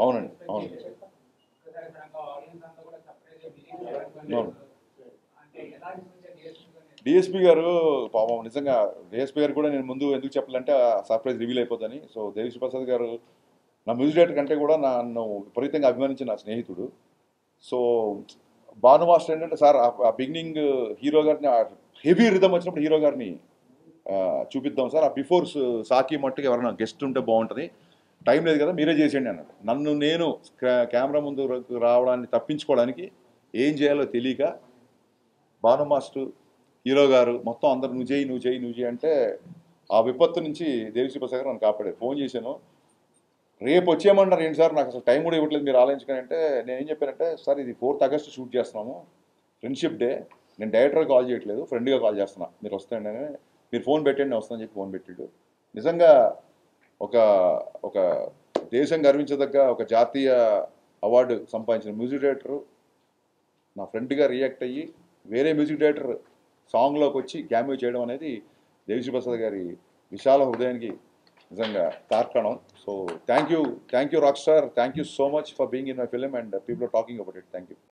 అవునండి, అవును. అవును. డిఎస్పీ గారు పాపం నిజంగా డిఎస్పీ గారు కూడా నేను ముందు ఎందుకు చెప్పాలంటే సర్ప్రైజ్ రివీల్ అయిపోద్దని. సో దేవిశ్రీ ప్రసాద్ గారు నా మ్యూజిక్ డైరెక్టర్ కంటే కూడా నన్ను విపరీతంగా అభిమానించిన నా స్నేహితుడు. సో భాను మాస్టర్ ఏంటంటే సార్ ఆ బిగినింగ్ హీరో గారిని హెవీ రిథమ్ వచ్చినప్పుడు హీరో గారిని చూపిద్దాం సార్, ఆ బిఫోర్ సాకి మట్టుకు ఎవరైనా గెస్ట్ ఉంటే బాగుంటుంది, టైం లేదు కదా మీరే చేసేయండి అన్నాడు. నన్ను నేను కెమెరా ముందు రావడాన్ని తప్పించుకోవడానికి ఏం చేయాలో తెలియక భాను మాస్టర్ హీరో గారు మొత్తం అందరు నువ్వు చేయి నువ్వు చేయి నువ్వు చేయి అంటే ఆ విపత్తు నుంచి దేవిశ్రీ ప్రసాద్ గారు నన్ను కాపాడారు. ఫోన్ చేశాను, రేపు వచ్చేయమన్నారు ఏంటి సార్, నాకు అసలు టైం కూడా ఇవ్వట్లేదు మీరు ఆలోచించుకొని అంటే నేను ఏం చెప్పానంటే సార్ ఇది 4th ఆగస్ట్ షూట్ చేస్తున్నాము, ఫ్రెండ్షిప్ డే, నేను డైరెక్టర్గా కాల్ చేయట్లేదు ఫ్రెండ్గా కాల్ చేస్తున్నా, మీరు వస్తాయండి అని, మీరు ఫోన్ పెట్టండి నేను వస్తానని చెప్పి ఫోన్ పెట్టాడు. నిజంగా ఒక ఒక దేశం గర్వించదగ్గ ఒక జాతీయ అవార్డు సంపాదించిన మ్యూజిక్ డైరెక్టరు నా ఫ్రెండ్గా రియాక్ట్ అయ్యి వేరే మ్యూజిక్ డైరెక్టర్ సాంగ్లోకి వచ్చి క్యామియో చేయడం అనేది దేవిశ్రీ ప్రసాద్ గారి విశాల హృదయానికి నిజంగా తార్కాణం. So thank you rock star, thank you so much for being in my film and people are talking about it. Thank you.